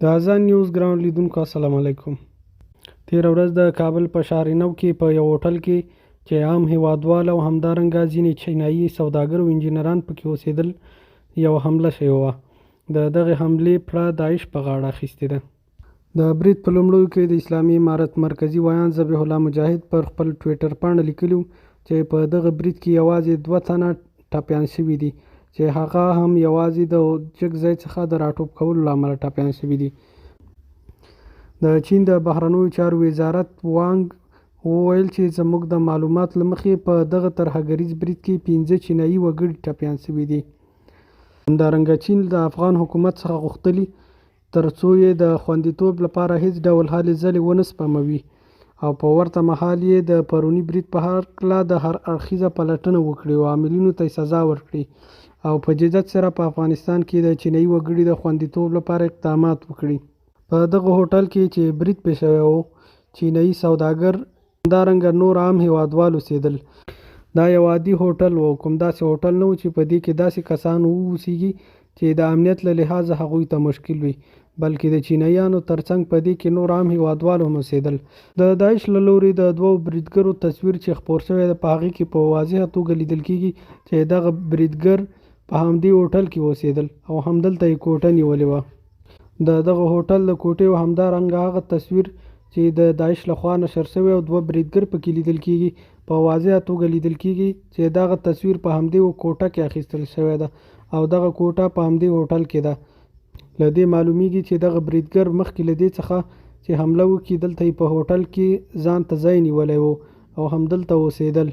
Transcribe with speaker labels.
Speaker 1: د اذان نیوز ګراوند لیدونکو السلام علیکم. تېره ورځ د کابل په شارنو کې په یو هوټل کې چې عام هیوادوال او همدارنګه ځینې چینایي سوداګر او انجینران پکې اوسېدل یوه حمله شوې وه. د دغې حملې پړه داعش په غاړه اخیستې ده. د برید په لومړیو کې د اسلامي امارت مرکزي ویان ذبیح الله مجاهد پر خپل ټویټر پاڼه لیکلي و چې په دغه برید کې یوازې 2 تنه ټپیان شوي دي، چې هغه هم یوازې د جګ ځای څخه د راټوپ کولو له امله ټپیان شوي دي. د چین د بهرنیو چارو وزارت وانګ وویل چې زموږ د معلوماتو له مخې په دغه ترهګریز برید کې 15 چینایي وګړي ټپیان شوي دي. همدارنګه چین د افغان حکومت څخه غوښتلي ترڅو یې د خوندیتوب لپاره هیڅ ډول هلې ځلې ونه سپموي، او په ورته مهال یې د پروني برید په هکله د هر اړخیزه پلټنه وکړي او عاملینو ته سزا ورکړي، او په جدیت سره په افغانستان کې د چینایي وګړي د خوندیتوب لپاره اقدامات وکړي. په دغه هوټل کې چې برید پېښ شوی و، چینایي سوداګر همدارنګه نور عام هیوادوال اوسېدل. دا یو عادي هوټل و، کوم داسې هوټل نه و چې په دې کې داسې کسان واوسېږي چې د امنیت له لحاظه هغوی ته مشکل وي، بلکې د چینایانو ترڅنګ په دې کې نور عام هیوادوال هم اوسېدل. د داعش له لوري د 2 بریدګرو تصویر چې خپور شوی دی، په هغې کې په واضحه توګه لیدل کېږي چې دغه بریدګر په همدې هوټل کې اوسېدل او همدلته یې کوټه نیولې وه. د دغه هوټل د کوټې او همدارنګه هغه تصویر چې د داعش لخوا نشر شوی او 2 بریدګر پکې لیدل کېږي، په واضحه توګه لیدل کېږي چې دغه تصویر په همدې کوټه کې اخیستل شوی ده او دغه کوټه په همدې هوټل کې ده. له دې معلومیږي چې دغه بریدګر مخکې له دې څخه چې حمله وکړي، دلته یې په هوټل کې ځان ته ځای نیولی و او همدلته اوسېدل.